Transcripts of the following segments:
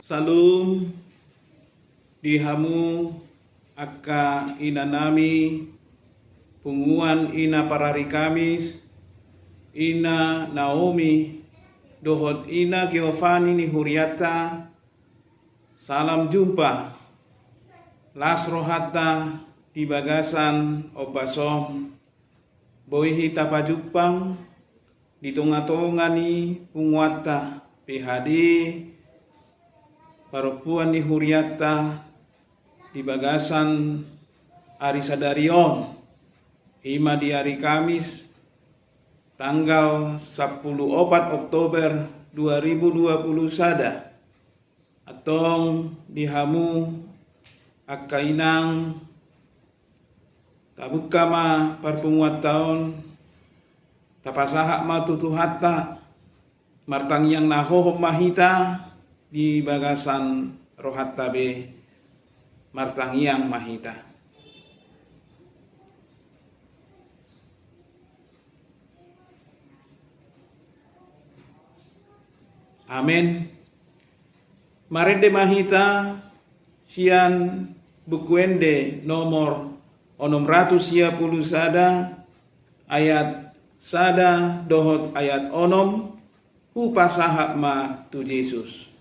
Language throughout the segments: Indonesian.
Salum dihamu aka ina nami punguan ina parari Kamis ina Naomi dohot ina Giovanni ni Huriata salam jumpa lasro hatta di bagasan opasom boihi tapajupang di tonga-tonga ni punguata PHD Parupuan ni Huriata di bagasan Ari Sadarion ima di hari Kamis tanggal 14 Oktober 2020 sada atong dihamu akainang tabuka ma parpunguat taon tapasahak ma tutuhatta martang yang nahohom mahita di bagasan rohat tabe martang yang mahita. Amin. Marede mahita sian bukuende nomor 610 sada ayat sada dohot ayat onom hu pasahak ma tu Yesus.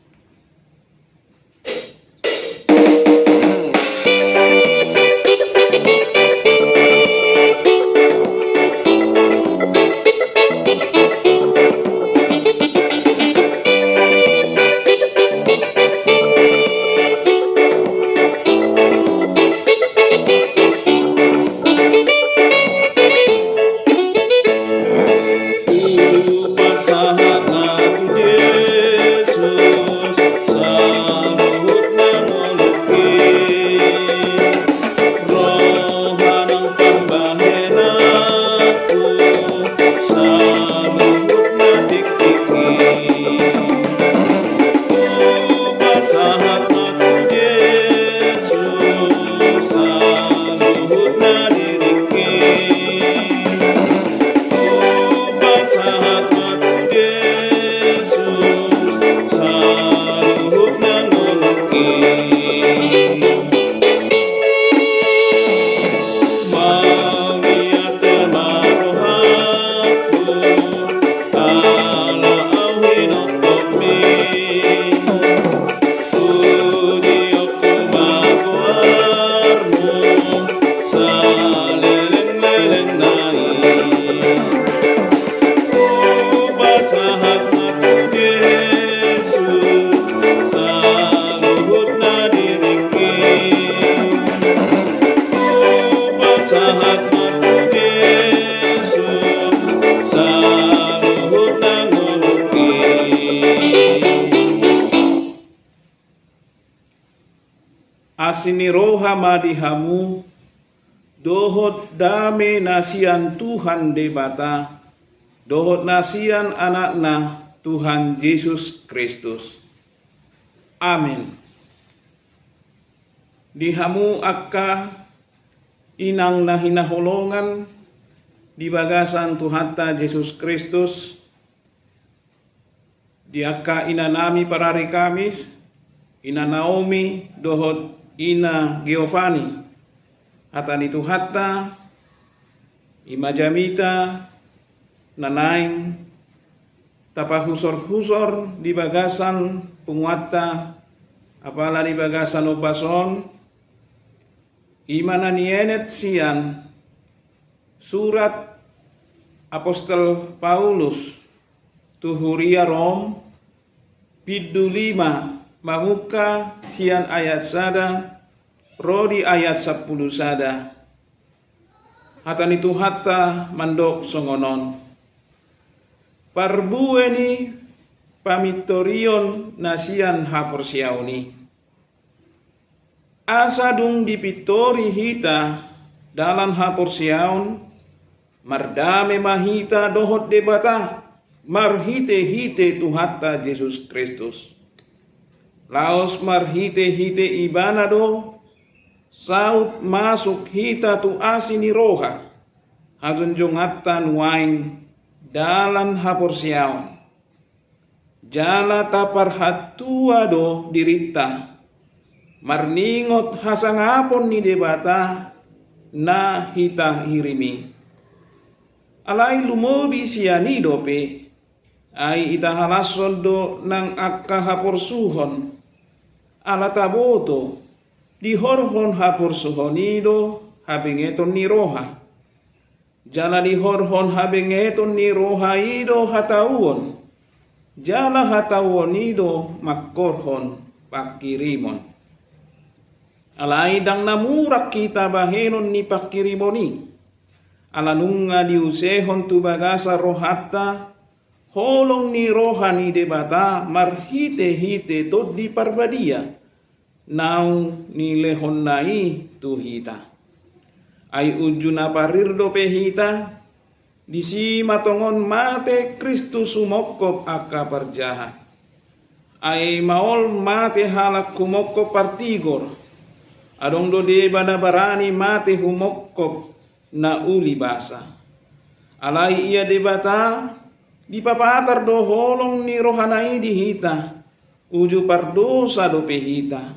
Asini roha madihamu dohot dame nasian Tuhan debata dohot nasian anakna Tuhan Yesus Kristus. Amin. Dihamu akka inang nahinaholongan di bagasan Tuhanta Yesus Kristus di akka inanami parari Kamis ina Naomi dohot ina Giovanni hatani tuhatta ima jamita nanaing tapahusor-husor di bagasan punguata apala di bagasan obason ima nanienet sian surat Apostol Paulus tuhuria Rom piddu 5 mamuka sian ayat sada rodi ayat 10 sada hatani tuhatta mandok songonon parbueni pamitorion nasian haporsiauni asadung dipitori hita dalam haporsiaun mardame mahita dohot debata marhite hite tuhatta Yesus Kristus laos marhite hite ibanado saut masuk hita tu asini roha hagunjung hatta nuain dalan haporsiaon Jala tapar hatua do dirita. Marningot hasangapon ni debata na hita hirimi. Alay lumobi siya ni dope ay itahalason do ng akahaporsuhon. Alataboto di horhon haporsuhon nido habingeton ni roha. Jala di horhon habingeton ni roha ido hatauon. Jala hatauon nido makorhon pakirimon. Alay dang namurak kita bahenon ni pakirimoni. Alanunga diusehon tu bagasa rohata, holong ni rohani debata marhite-hite to di parbadia, nau ni lehon nai tu hita. Ay ujuna parirdo pehita, disi matongon mate Kristus sumokop aka parjahat. Ay maol mate halak kumokop partigor, adong do de badabarani mate humokop na uli basa. Alay ia debata dipapatar do holong ni rohanai dihita uju pardosa do pehita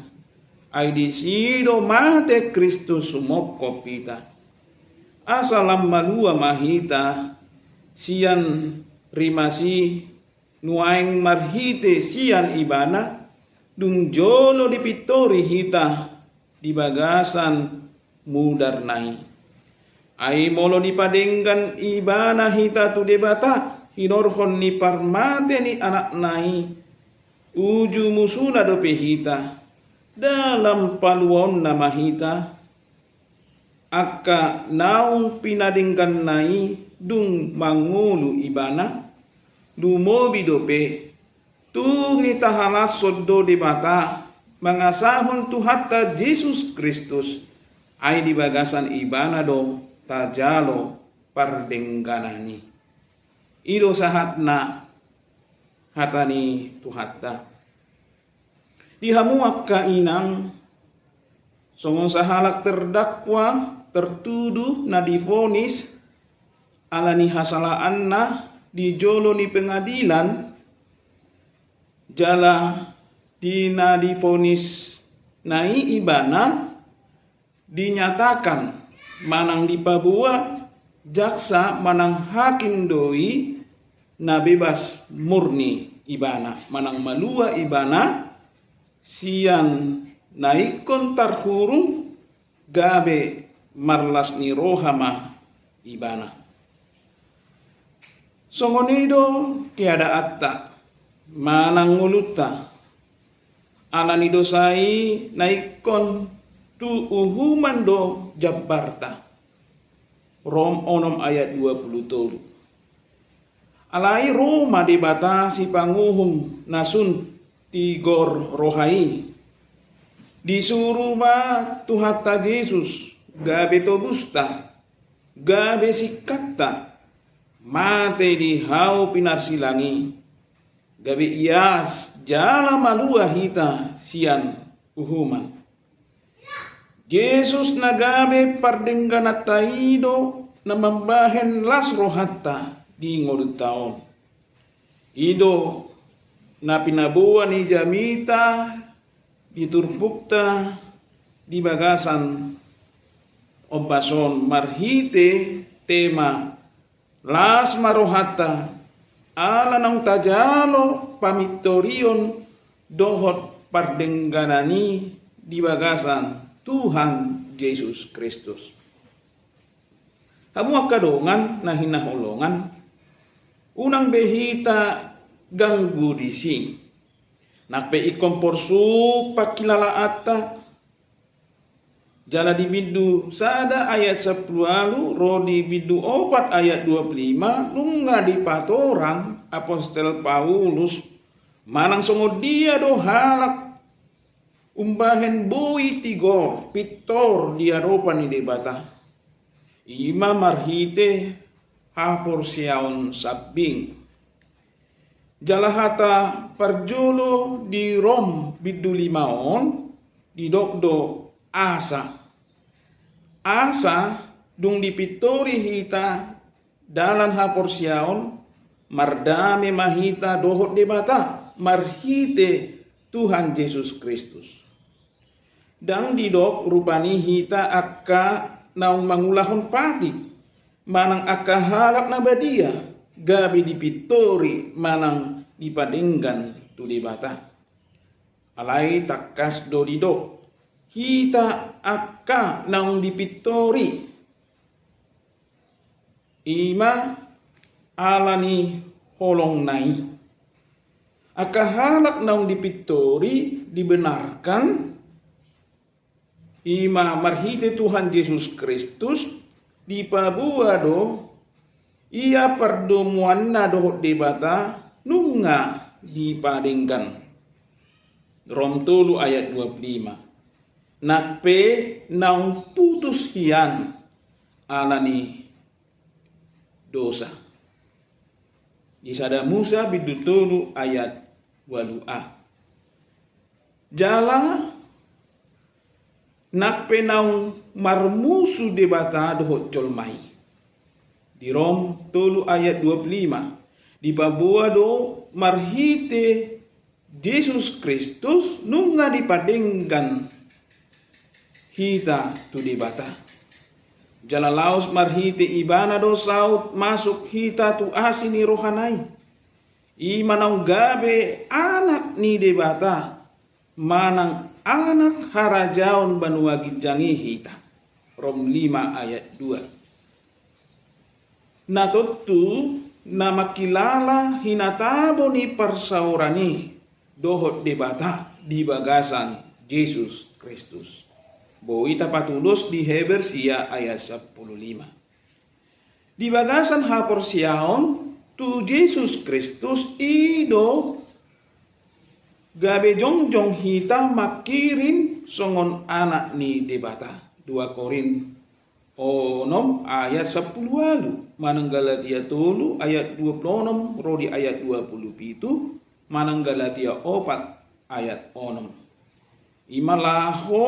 ay disido mate Kristus sumokop pita. Asalam malua mahita sian rimasi nuaing marhite sian ibana dung jolo dipitori hita di bagasan mudar nai. Ay molo dipadenggan ibana hita tu debata hinorhon ni parmate ni anak nai uju musuna do pehita dalam paluon nama hita akka naung pinadenggan nai dung mangulu ibana dumobi dope tu ngita halasod do debata mangasahon tu hatta Yesus Kristus ay di bagasan ibana do tajalo pardengganani. Ido sahatna hatani tuhatta. Dihamuak ka inang songon sahalak terdakwa tertuduh na divonis alani hasalaan na dijolo ni pengadilan jala dina divonis nai ibana dinyatakan manang dipabuat jaksa manang hakim doi na bebas murni ibana manang malua ibana sian naikon tarhurung gabe marlas ni rohama ibana. Songonido tiada atta manang nguluta alanido sai naikon tu uhuman do jabbarta. Rom onom ayat 20. Alai Roma dibatasi panguhum nasun tigor rohai. Disuruh ma tuhatta Yesus gabe tobusta gabe sikatta mate di hau pinarsilangi gabe ias jala malua hita sian uhuman. Yesus nagabe pardengganat taido na mambahen las rohatta di ngolud taon. Ido na pinabuan ni jamita diturpukta di bagasan obason marhite tema las marohatta ala nang tajalo pamitorion dohot pardengganani di bagasan Tuhan Yesus Kristus. Kamu akadongan na hinaholongan unang behita ganggu disi. Nakpe ikomporsuk pakilala ata jala di bidu sada ayat 10 lalu rodi bidu 4 ayat 25 lunga di patorang Apostel Paulus manang songo dia do halak umbahen bui tigor pitor diaropan ni debata ima marhite hapor siaon sabing jalahata parjolo di rom bidu limaon di dokdo asa dung dipitori hita dalan hapor siaon mardame mahita dohot debata marhite Tuhan Yesus Kristus. Dang didok rupani hita akka naung mangulahon pati manang akka halak na badia gabi dipitori manang dipadenggan tu debata. Alai takas do didok hita akka naung dipitori ima alani holong nai. Akka halak naung dipitori dibenarkan ima marhite Tuhan Yesus Kristus di pabuado ia perdomuan na dohot debata nunga dipadengkan. Rom 3 ayat 25. Nakpe naung putus hian alani dosa. Disada Musa bidutulu ayat 2a. Jala nakpe naung marmusu debata dohot colmai. Di Rom 3 ayat 25. Di pabuado marhite Yesus Kristus nunga dipadenggan hita tu debata. Jala laos marhite ibana do saut masuk hita tu asini rohanai. Imanau gabe anak ni debata manang anak harajaon banua gijangi hita. Rom 5 ayat 2. Natotu nama kilala hinatabo ni persaurani dohot debata di bagasan Yesus Kristus. Boita patulus di Hebersia ayat 15. Di bagasan hapor siaon tu Yesus Kristus ido gabe jongjong hita makirin songon anak ni debata. 2 Korin 6 ayat 10 walu. Manang Galatia 3 ayat 26 rodi ayat 27. Manang Galatia 4 ayat 6. Imalaho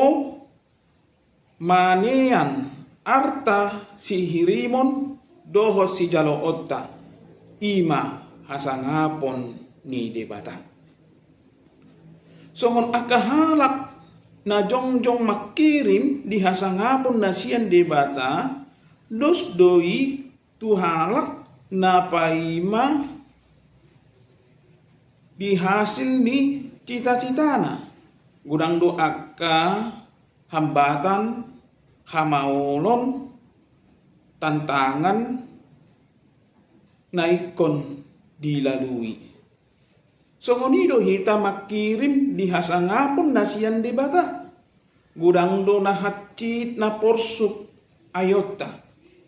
manean arta si hirimon doho si jalo otta ima hasangapon ni debata. Songon akahalak na jongjong makirim di hasangapon na siyan debata dos doi tuhalak na paima dihasil ni cita-citana. Gudang doaka hambatan, hamaulon, tantangan naikon dilalui. Songonido hita makirim dihasangapon nasian debata. Gudang do na hacit na porsuk ayota.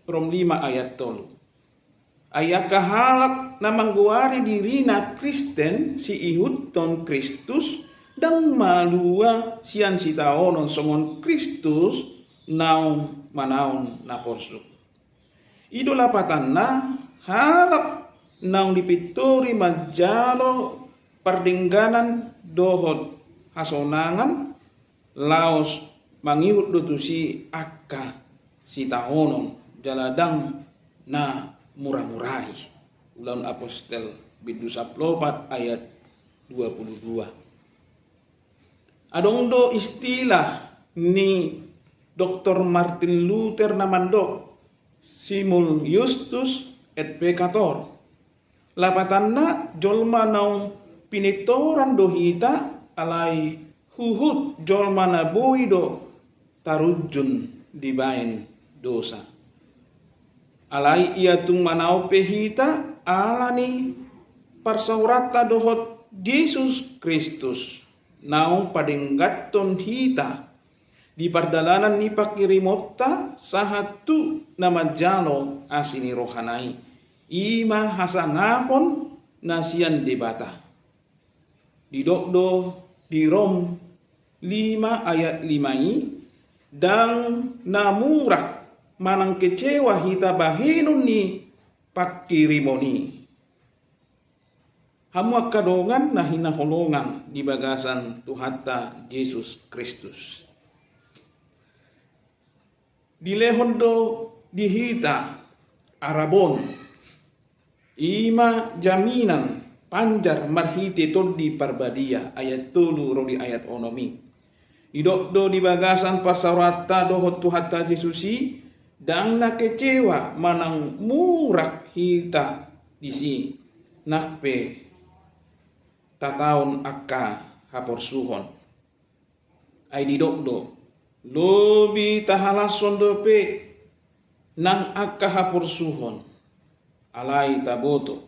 Rom 5 ayat 3. Ayat kahalak na mangguari diri na Kristen si ihud ton Kristus dan malua sian si taonon songon Kristus naung manaon na porsuk. Idola patanna halak naung dipitori majalo perdengganan dohot hasonangan laos mangihut dotusi akka si taonon jaladang na murah-murai. Ulang Apostel bidu 14 ayat 22. Adongdo istilah ni Dr. Martin Luther namandok simul justus et peccator. Lapatanna jolma naung pinitoran dohita alai huhut jolma na boido tarujun dibain dosa. Alai ia tung manau pehita alani parsaurata dohot Yesus Kristus naung padenggaton hita di pardalanan ni pakirimota sahatu nama jalo asini rohanai ima hasangapon nasian debata. Didokdo di Rom 5 ayat 5 dan namurak manang kecewa hita bahinun ni pakirimoni. Hamu kadongan na hinaholongan di bagasan Tuhata Yesus Kristus. Dilehondo dihita arabon Ima jaminan panjar marhite toddi parbadia ayat 3 rodi ayat onomi. Idokdo di bagasan pasawata dohot Tuhatta Jesusi dang na kecewa manang murak hita disi nakpe tataon akka haporsuhon. Ay didokdo lobi tahalason dope nang akka haporsuhon alai taboto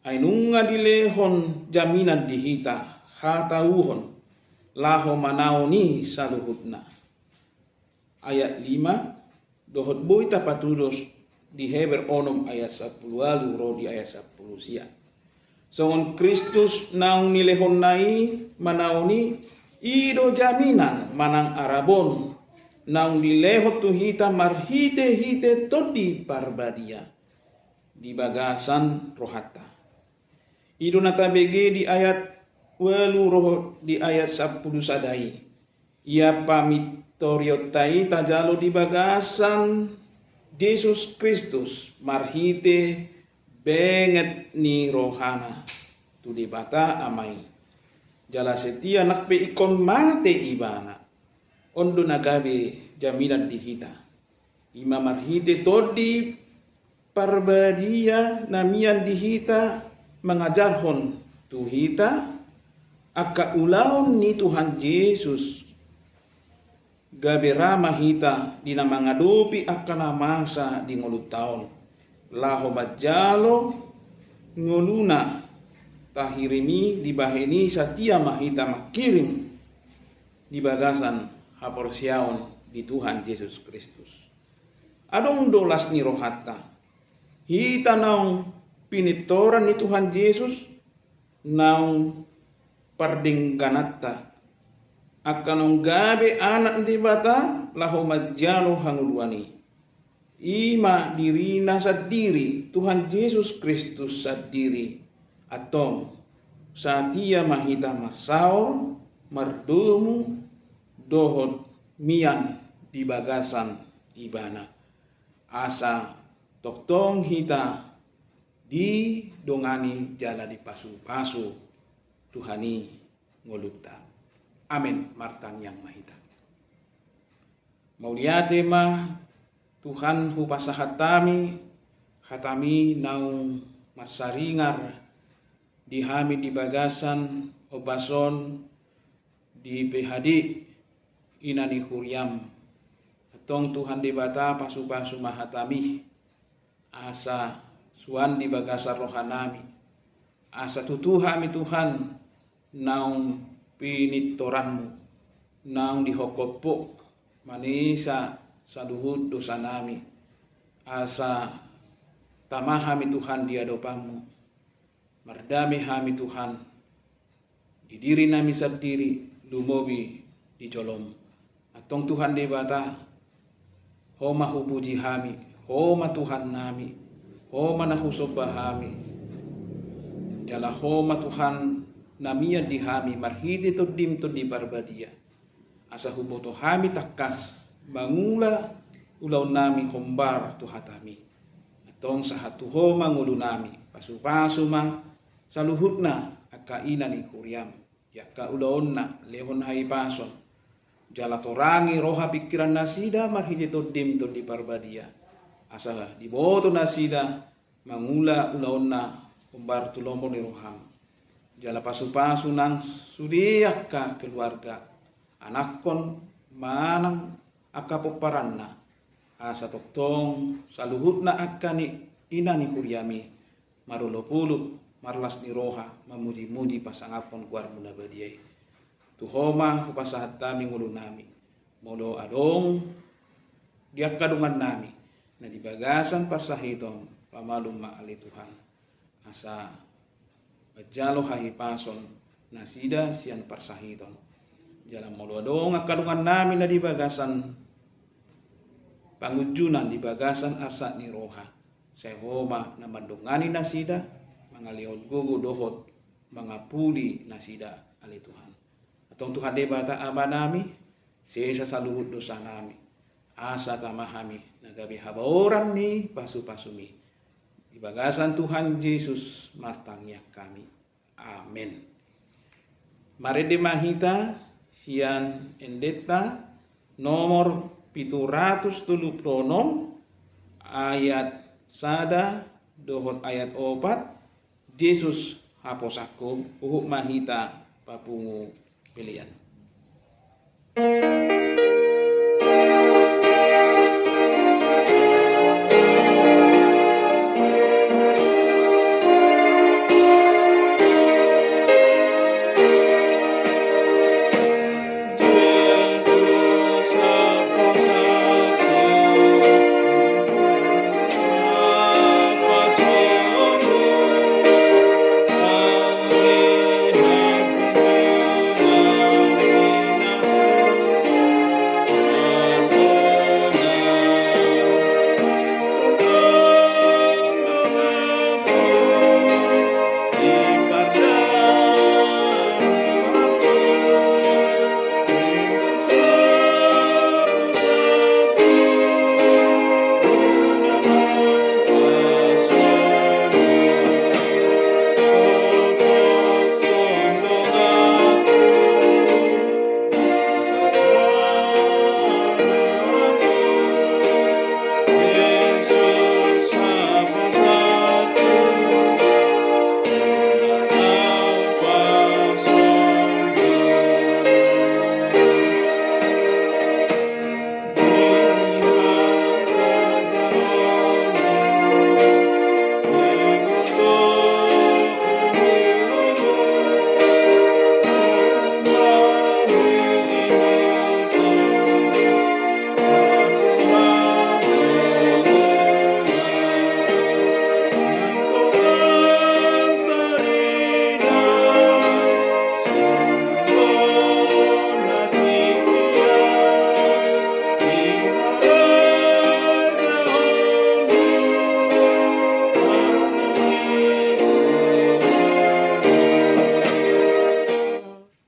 ay nunga dilehon jaminan dihita hatauhon laho manaoni saluhutna. Ayat 5 dohot boita patudos di Heber onom ayat 10 lalu rodi ayat 10 sia. Songon Kristus naung nilehon nai manaoni ido jaminan manang arabon naung dilehot tuhita marhite todi parbadia di bagasan rohata. Ido natabege di ayat walu roh di ayat 10 sadai. Ia pamit toriotai tajalo di bagasan Yesus Kristus marhite benget ni rohana tu di bata amai. Jala setia nakpe ikon mate ibana. Ondo nagabe jaminan dihita. Ima marhite todi parbadia namian dihita mengajarhon tuhita aka ulaon ni Tuhan Yesus gabe ramah hita dina mangadopi akana masa di ngulut taon laho bajalo nguluna tahirimi dibaheni satia mahita makirim di bagasan haporsiaon di Tuhan Yesus Kristus. Adong dolas ni rohata hita naung pinitoran ni Tuhan Yesus naung pardingkanatta akanong gabe anak di bata laho majalo hanguluani. Ima dirina sadiri Tuhan Yesus Kristus sadiri atong satia mahita masaor mardumu dohot mian di bagasan ibana asa toktong hita di dongani jala di pasu-pasu Tuhani ngolukta. Amin martan yang mahita. Mauliate ma Tuhan hu pasahatami hatami naung marsaringar dihami di bagasan obason di PHD inani huriam atong Tuhan di bata pasu-pasu mahatami asa suan di bagasan rohanami asa tutuhami Tuhan naung pinitoranmu naung dihokopo manisa saduhut dosa nami asa tamahami Tuhan di adopamu mardami hami Tuhan di diri nami sadiri lumobi di jolom atong Tuhan di bata homa hupuji hami homa Tuhan nami homa nahusobahami jala homa Tuhan namia di hami marhidi to dim to di barbadia asa huboto hami takas mangula ulaw nami hombar tu hatami atong sahatu homa ngulu nami pasu-pasu ma saluhutna akaina ni kuriam ya ka ulaon na lehon hai pason jala torangi roha pikiran nasida marhidi to dim to di barbadia asa diboto nasida mangula ulaon na hombar tu lombo ni roham jala pasu-pasu nang sudiak ka keluarga anakon manang akapoparanna asa toktong saluhutna akani inani kuryami marulopulu marlas ni roha mamuji-muji pasangapon kuar muna badiai tuhoma pasahat tami ngulu nami modo adong diak kadungan nami na di bagasan parsahitong pamalum maali Tuhan asa bajalo hahipason nasida sian parsahiton jalan molo dong akadungan nami na di bagasan pangujunan di bagasan arsa ni roha sehoma na mandungani nasida mangaliod gugu dohot mangapuli nasida ali Tuhan atong Tuhan de bata aba nami sesa saluhut dosa nami asa tamahami nagabi habaoran ni pasu-pasumi Di bagasan Tuhan Yesus martangyak kami. Amin. Mari dimahita sian endeta nomor 736 ayat sada dohot ayat 4 Yesus haposakum uhuk mahita papungu pilihan.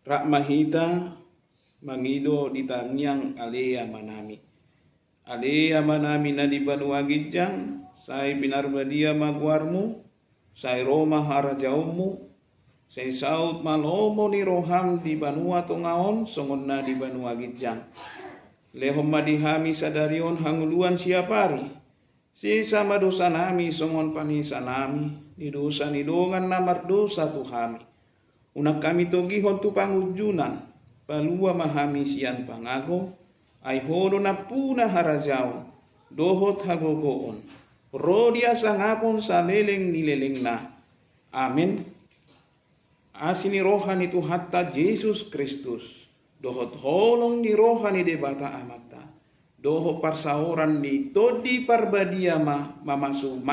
Rak mahita mangido di tangyang alea manami. Alea manami na di banua gijang, say binarbadia magwarmu, say Roma harajaumu, say saut malomo ni roham di banua tongaon, songon na di banua gijang. Lehom madihami sadarion hanguluan siapari, si sama dosa nami songon panisa nami, di dosa nidongan namar dosa tuhami. Unak kami togihon tu pangujunan, palua mahami sian pangago, ay hono na puna harajao, dohot hagogoon, rodia sangapon sa leleng nileleng na. Amin. Asini rohani tu hatta Yesus Kristus, dohot holong ni rohani debata amata, doho parsaoran ni todi parbadia mamasu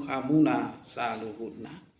hamuna saluhutna.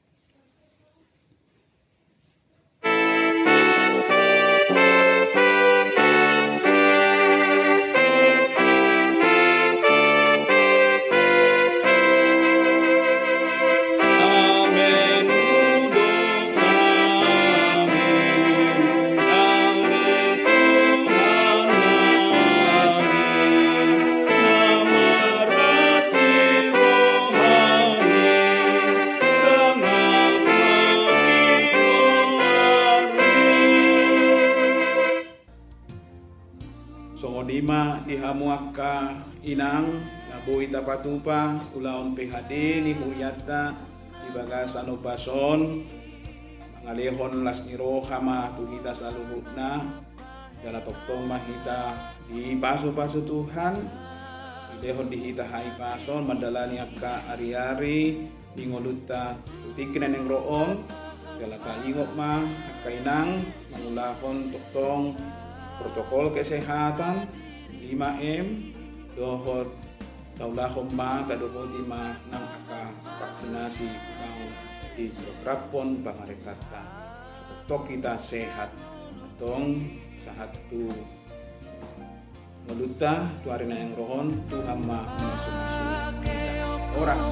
Songodima dihamuaka inang nabuhi tapatupa ulaon PHD ni Huryata di bagasan obason mangalehon las niro hama tuhita saluhutna dala toktong mahita di pasu-pasu Tuhan idehon dihita hai pason madalani akka ari-ari di ngoluta tikinan yang roon dala kaingok ma akka inang mangulahon toktong protokol kesehatan 5M dohot taulahom ma kadopoti ma nang aka vaksinasi kau di prapon pangarekata tok kita sehat tong sahatu meluta tuarina yang rohon Tuhan ma masuk kita orang